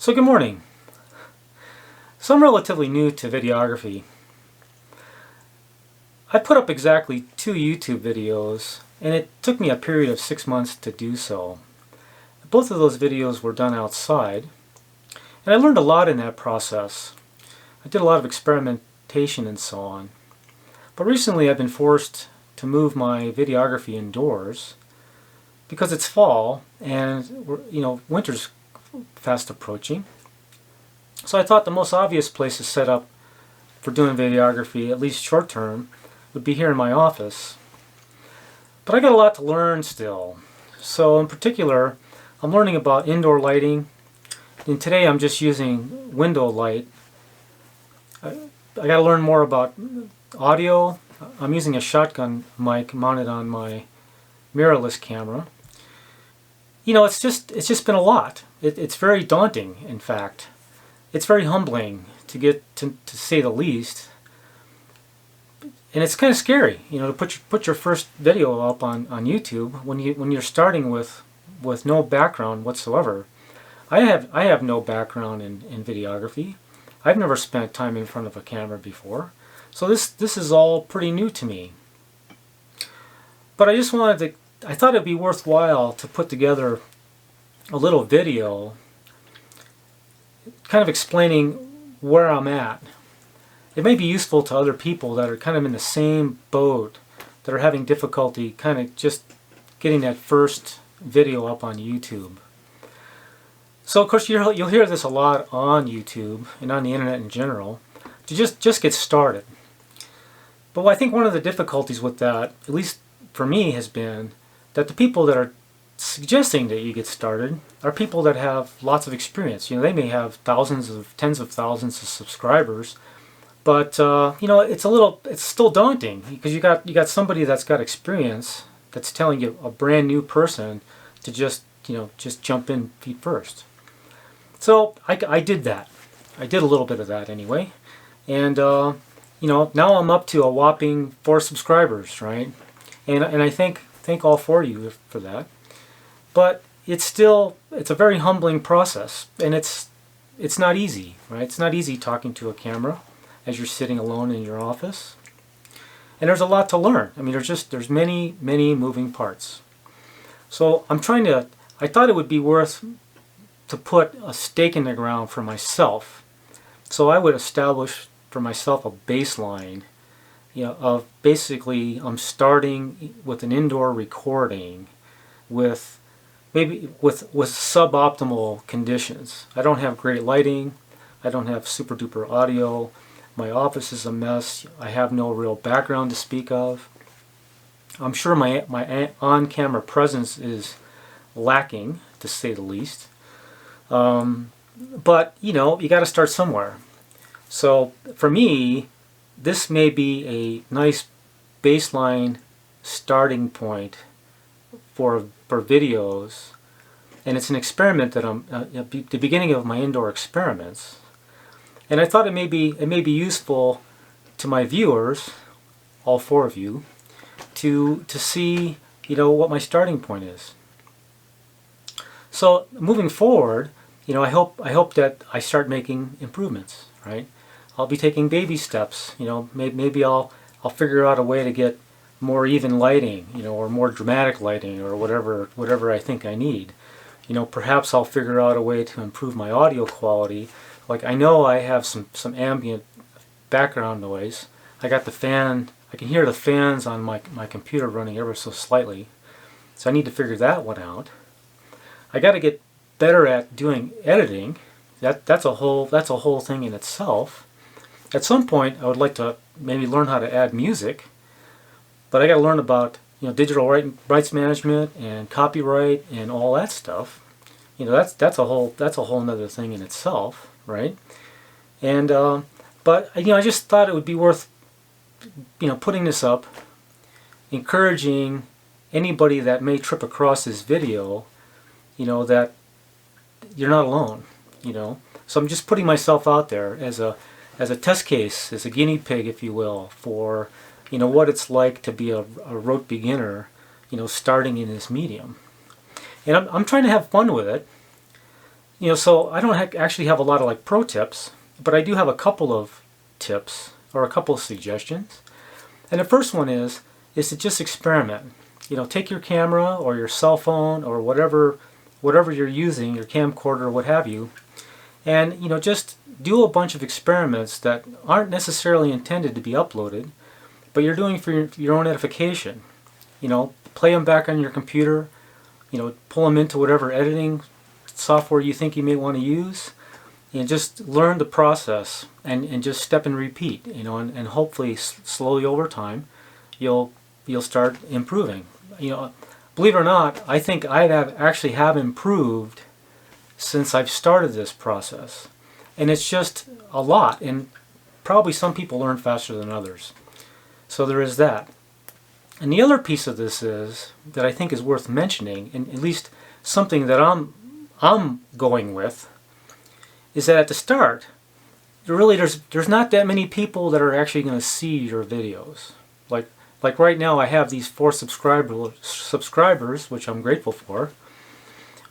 So good morning. So I'm relatively new to videography. I put up exactly 2 YouTube videos, and it took me a period of 6 months to do so. Both of those videos were done outside, and I learned a lot in that process. I did a lot of experimentation and so on. But recently I've been forced to move my videography indoors because it's fall and winter's fast approaching. So I thought the most obvious place to set up for doing videography, at least short term, would be here in my office. But I got a lot to learn still. So in particular, I'm learning about indoor lighting, and today I'm just using window light. I got to learn more about audio. I'm using a shotgun mic mounted on my mirrorless camera. It's just been a lot. It's very daunting, in fact. It's very humbling to say the least. And it's kind of scary, to put your first video up on YouTube when you're starting with no background whatsoever. I have no background in videography. I've never spent time in front of a camera before. So this is all pretty new to me. But I thought it'd be worthwhile to put together a little video kind of explaining where I'm at. It may be useful to other people that are kind of in the same boat, that are having difficulty kind of just getting that first video up on YouTube. So of course you'll hear this a lot on YouTube and on the internet in general, to just get started. But I think one of the difficulties with that, at least for me, has been that the people that are suggesting that you get started are people that have lots of experience. They may have tens of thousands of subscribers, but it's still daunting because you got somebody that's got experience that's telling you, a brand new person, to just jump in feet first. So I did that. I did a little bit of that anyway, and now I'm up to a whopping 4 subscribers, right? And I thank all 4 of you for that. But it's a very humbling process, and it's not easy, right? It's not easy talking to a camera as you're sitting alone in your office. And there's a lot to learn. I mean, there's many moving parts. So I thought it would be worth to put a stake in the ground for myself. So I would establish for myself a baseline, of basically I'm starting with an indoor recording with suboptimal conditions. I don't have great lighting. I don't have super duper audio. My office is a mess. I have no real background to speak of. I'm sure my on-camera presence is lacking, to say the least. But you got to start somewhere. So for me, this may be a nice baseline starting point for videos, and it's an experiment that I'm the beginning of my indoor experiments. And I thought it may be useful to my viewers, all 4 of you, to see what my starting point is. So moving forward, I hope that I start making improvements, right? I'll be taking baby steps. Maybe I'll figure out a way to get more even lighting, or more dramatic lighting, or whatever I think I need. Perhaps I'll figure out a way to improve my audio quality. Like, I know I have some ambient background noise. I got the fan. I can hear the fans on my computer running ever so slightly. So I need to figure that one out. I got to get better at doing editing. That's a whole thing in itself. At some point, I would like to maybe learn how to add music, but I got to learn about digital rights management and copyright and all that stuff. That's a whole other thing in itself, right? And but I just thought it would be worth putting this up, encouraging anybody that may trip across this video, that you're not alone. So I'm just putting myself out there as a test case, as a guinea pig, if you will, for what it's like to be a rote beginner, starting in this medium. And I'm trying to have fun with it. So I don't actually have a lot of like pro tips, but I do have a couple of tips or a couple of suggestions. And the first one is to just experiment. Take your camera or your cell phone or whatever you're using, your camcorder or what have you, and just do a bunch of experiments that aren't necessarily intended to be uploaded, but you're doing for your own edification. Play them back on your computer, pull them into whatever editing software you think you may want to use, and just learn the process and just step and repeat, and hopefully slowly over time you'll start improving. Believe it or not, I think I actually have improved since I've started this process, and it's just a lot, and probably some people learn faster than others. So there is that. And the other piece of this is that I think is worth mentioning, and at least something that I'm going with, is that at the start, there's not that many people that are actually going to see your videos. Like right now, I have these 4 subscribers, which I'm grateful for.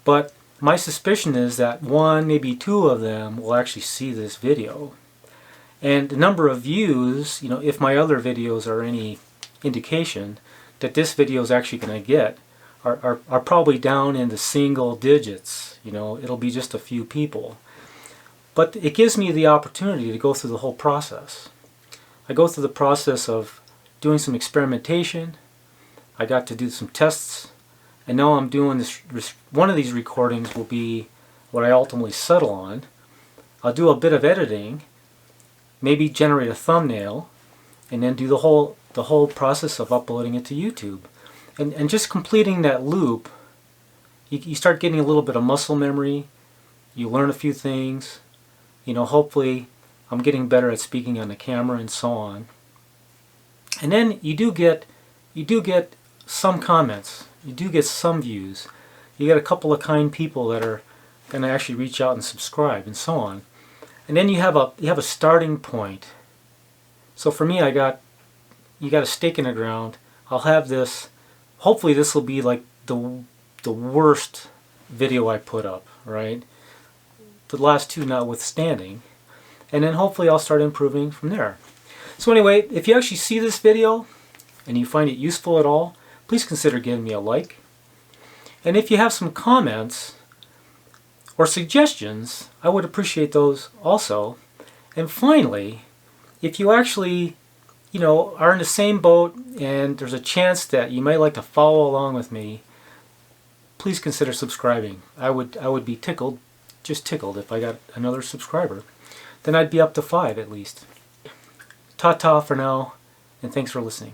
But my suspicion is that 1, maybe 2 of them will actually see this video. And the number of views, if my other videos are any indication that this video is actually going to get, are probably down in the single digits. It'll be just a few people. But it gives me the opportunity to go through the whole process. I go through the process of doing some experimentation. I got to do some tests, and now I'm doing this. One of these recordings will be what I ultimately settle on. I'll do a bit of editing, maybe generate a thumbnail, and then do the whole process of uploading it to YouTube. And just completing that loop, you start getting a little bit of muscle memory. You learn a few things. Hopefully I'm getting better at speaking on the camera and so on. And then you do get some comments. You do get some views. You get a couple of kind people that are going to actually reach out and subscribe and so on. And then you have a starting point. So for me, you got a stake in the ground. I'll have this. Hopefully this will be like the worst video I put up, right? The last 2 notwithstanding. And then hopefully I'll start improving from there. So anyway, if you actually see this video and you find it useful at all, please consider giving me a like. And if you have some comments or suggestions, I would appreciate those also. And finally, if you actually are in the same boat and there's a chance that you might like to follow along with me, please consider subscribing. I would be tickled, just tickled, if I got another subscriber. Then I'd be up to 5 at least. Ta-ta for now, and thanks for listening.